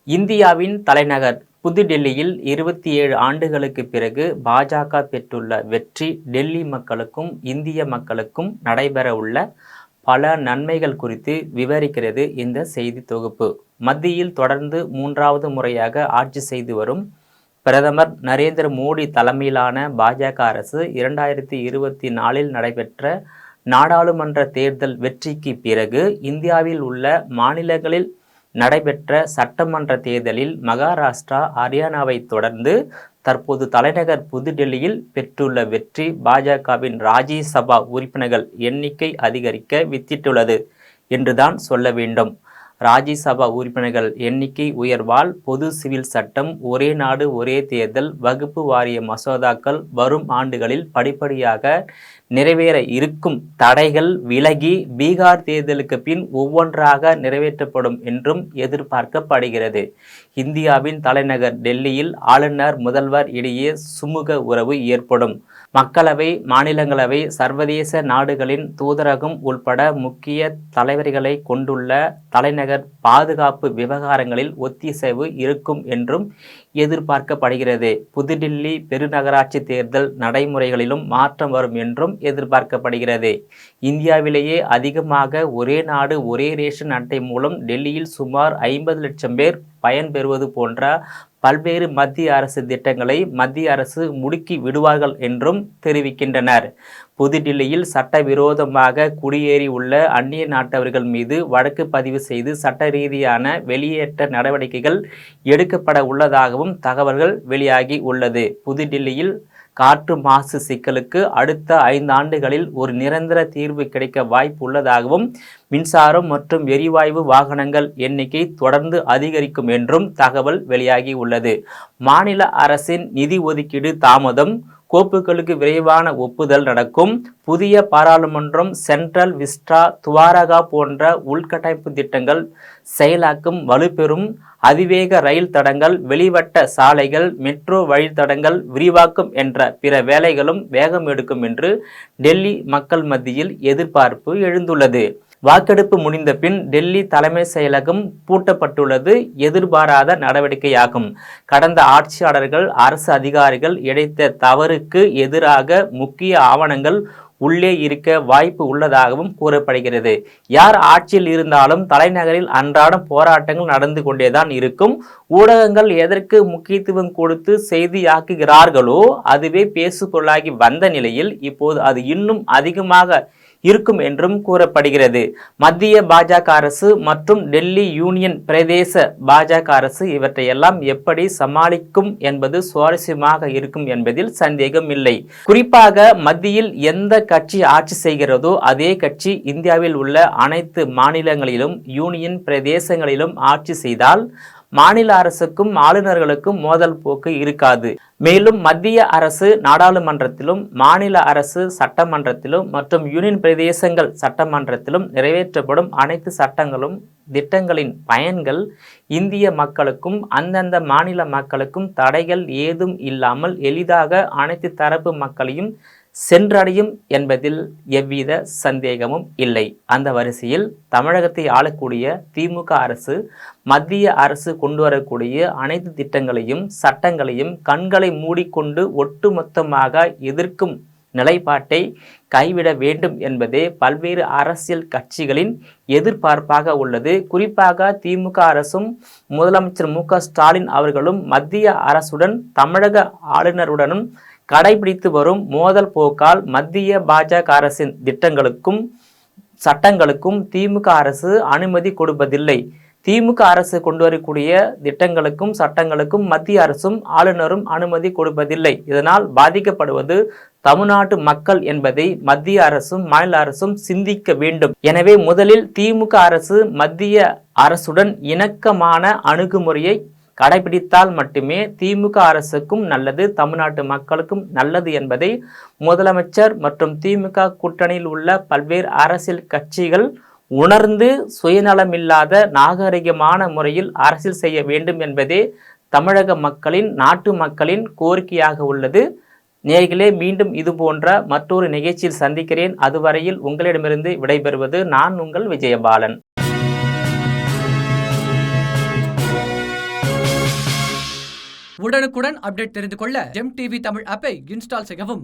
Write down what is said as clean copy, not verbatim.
இந்தியாவின் தலைநகர் புதுடெல்லியில் 27 ஆண்டுகளுக்கு பிறகு பாஜக பெற்றுள்ள வெற்றி டெல்லி மக்களுக்கும் இந்திய மக்களுக்கும் நடைபெறவுள்ள பல நன்மைகள் குறித்து விவரிக்கிறது இந்த செய்தி தொகுப்பு. மத்தியில் தொடர்ந்து 3வது முறையாக ஆட்சி செய்து வரும் பிரதமர் நரேந்திர மோடி தலைமையிலான பாஜக அரசு 2024 நடைபெற்ற நாடாளுமன்ற தேர்தல் வெற்றிக்கு பிறகு இந்தியாவில் உள்ள மாநிலங்களில் நடைபெற்ற சட்டமன்ற தேர்தலில் மகாராஷ்டிரா, ஹரியானாவை தொடர்ந்து தற்போது தலைநகர் புதுடெல்லியில் பெற்றுள்ள வெற்றி பாஜகவின் ராஜ்யசபா உறுப்பினர்கள் எண்ணிக்கை அதிகரிக்க வித்திட்டுள்ளது என்றுதான் சொல்ல வேண்டும். ராஜ்யசபா உறுப்பினர்கள் எண்ணிக்கை உயர்வால் பொது சிவில் சட்டம், ஒரே நாடு ஒரே தேர்தல், வகுப்பு வாரிய மசோதாக்கள் வரும் ஆண்டுகளில் படிப்படியாக நிறைவேற இருக்கும் தடைகள் விலகி பீகார் தேர்தலுக்கு பின் ஒவ்வொன்றாக நிறைவேற்றப்படும் என்றும் எதிர்பார்க்கப்படுகிறது. இந்தியாவின் தலைநகர் டெல்லியில் ஆளுநர், முதல்வர் இடையே சுமூக உறவு ஏற்படும். மக்களவை, மாநிலங்களவை, சர்வதேச நாடுகளின் தூதரகம் உள்பட முக்கிய தலைவர்களை கொண்டுள்ள தலைநகர் பாதுகாப்பு விவகாரங்களில் ஒத்திசைவு இருக்கும் என்றும் எதிர்பார்க்கப்படுகிறது. புதுடில்லி பெருநகராட்சி தேர்தல் நடைமுறைகளிலும் மாற்றம் வரும் என்றும் எதிர்பார்க்கப்படுகிறது. இந்தியாவிலேயே அதிகமாக ஒரே நாடு ஒரே ரேஷன் அட்டை மூலம் டெல்லியில் சுமார் 50 லட்சம் பேர் பயன்பெறுவது போன்ற பல்வேறு மத்திய அரசு திட்டங்களை மத்திய அரசு முடுக்கி விடுவார்கள் என்றும் தெரிவிக்கின்றனர். புதுடில்லியில் சட்டவிரோதமாக குடியேறி உள்ள அந்நிய நாட்டவர்கள் மீது வழக்கு பதிவு செய்து சட்ட ரீதியான வெளியேற்ற நடவடிக்கைகள் எடுக்கப்பட உள்ளதாகவும் தகவல்கள் வெளியாகி உள்ளது. புதுடில்லியில் காற்று மாசு சிக்கலுக்கு அடுத்த 5 ஆண்டுகளில் ஒரு நிரந்தர தீர்வு கிடைக்க வாய்ப்பு உள்ளதாகவும், மின்சாரம் மற்றும் எரிவாயு வாகனங்கள் எண்ணிக்கை தொடர்ந்து அதிகரிக்கும் என்றும் தகவல் வெளியாகி உள்ளது. மாநில அரசின் நிதி ஒதுக்கீடு தாமதம், கோப்புகளுக்கு விரைவான ஒப்புதல் நடக்கும். புதிய பாராளுமன்றம், சென்ட்ரல் விஸ்டா, துவாரகா போன்ற உள்கட்டமைப்பு திட்டங்கள் செயலாக்கம் வலுப்பெறும். அதிவேக ரயில் தடங்கள், வெளிவட்ட சாலைகள், மெட்ரோ வழித்தடங்கள் விரிவாக்கம் என்ற பிற வேலைகளும் வேகம் எடுக்கும் என்று டெல்லி மக்கள் மத்தியில் எதிர்பார்ப்பு எழுந்துள்ளது. வாக்கெடுப்பு முடிந்த பின் டெல்லி தலைமை செயலகம் பூட்டப்பட்டுள்ளது எதிர்பாராத நடவடிக்கையாகும். கடந்த ஆட்சியாளர்கள், அரசு அதிகாரிகள் இழைத்த தவறுக்கு எதிராக முக்கிய ஆவணங்கள் உள்ளே இருக்க வாய்ப்பு உள்ளதாகவும் கூறப்படுகிறது. யார் ஆட்சியில் இருந்தாலும் தலைநகரில் அன்றாடம் போராட்டங்கள் நடந்து கொண்டேதான் இருக்கும். ஊடகங்கள் எதற்கு முக்கியத்துவம் கொடுத்து செய்தியாக்குகிறார்களோ அதுவே பேசுபொருளாகி வந்த நிலையில் இப்போது அது இன்னும் அதிகமாக இருக்கும் என்றும் கூறப்படுகிறது. மத்திய பாஜக அரசு மற்றும் டெல்லி யூனியன் பிரதேச பாஜக அரசு இவற்றையெல்லாம் எப்படி சமாளிக்கும் என்பது சுவாரஸ்யமாக இருக்கும் என்பதில் சந்தேகம் இல்லை. குறிப்பாக மத்தியில் எந்த கட்சி ஆட்சி செய்கிறதோ அதே கட்சி இந்தியாவில் உள்ள அனைத்து மாநிலங்களிலும் யூனியன் பிரதேசங்களிலும் ஆட்சி செய்தால் மாநில அரசுக்கும் ஆளுநர்களுக்கும் மோதல் போக்கு இருக்காது. மேலும் மத்திய அரசு நாடாளுமன்றத்திலும், மாநில அரசு சட்டமன்றத்திலும் மற்றும் யூனியன் பிரதேசங்கள் சட்டமன்றத்திலும் நிறைவேற்றப்படும் அனைத்து சட்டங்களும் திட்டங்களின் பயன்கள் இந்திய மக்களுக்கும் அந்தந்த மாநில மக்களுக்கும் தடைகள் ஏதும் இல்லாமல் எளிதாக அனைத்து தரப்பு மக்களையும் சென்றடையும் என்பதில் எவ்வித சந்தேகமும் இல்லை. அந்த வரிசையில் தமிழகத்தை ஆளக்கூடிய திமுக அரசு மத்திய அரசு கொண்டு வரக்கூடிய அனைத்து திட்டங்களையும் சட்டங்களையும் கண்களை மூடிக்கொண்டு ஒட்டுமொத்தமாக எதிர்க்கும் நிலைப்பாட்டை கைவிட வேண்டும் என்பதே பல்வேறு அரசியல் கட்சிகளின் எதிர்பார்ப்பாக உள்ளது. குறிப்பாக திமுக அரசும் முதலமைச்சர் மு.க.ஸ்டாலின் அவர்களும் மத்திய அரசுடன் தமிழக ஆளுநருடனும் கடைபிடித்து வரும் மோதல் போக்கால் மத்திய பாஜக அரசின் திட்டங்களுக்கும் சட்டங்களுக்கும் திமுக அரசு அனுமதி கொடுப்பதில்லை. திமுக அரசு கொண்டு வரக்கூடிய திட்டங்களுக்கும் சட்டங்களுக்கும் மத்திய அரசும் ஆளுநரும் அனுமதி கொடுப்பதில்லை. இதனால் பாதிக்கப்படுவது தமிழ்நாட்டு மக்கள் என்பதை மத்திய அரசும் மாநில அரசும் சிந்திக்க வேண்டும். எனவே முதலில் திமுக அரசு மத்திய அரசுடன் இணக்கமான அணுகுமுறையை கடைபிடித்தால் மட்டுமே திமுக அரசுக்கும் நல்லது, தமிழ்நாட்டு மக்களுக்கும் நல்லது என்பதை முதலமைச்சர் மற்றும் திமுக கூட்டணியில் உள்ள பல்வேறு அரசியல் கட்சிகள் உணர்ந்து சுயநலமில்லாத நாகரிகமான முறையில் அரசியல் செய்ய வேண்டும் என்பதே தமிழக மக்களின், நாட்டு மக்களின் கோரிக்கையாக உள்ளது. நேயர்களே, மீண்டும் இது போன்ற மற்றொரு நிகழ்ச்சியில் சந்திக்கிறேன். அதுவரையில் உங்களிடமிருந்து விடைபெறுவது நான் உங்கள் விஜயபாலன். உடனுக்குடன் அப்டேட் தெரிந்து கொள்ள ஜெம் டிவி தமிழ் ஆப்பை இன்ஸ்டால் செய்யவும்.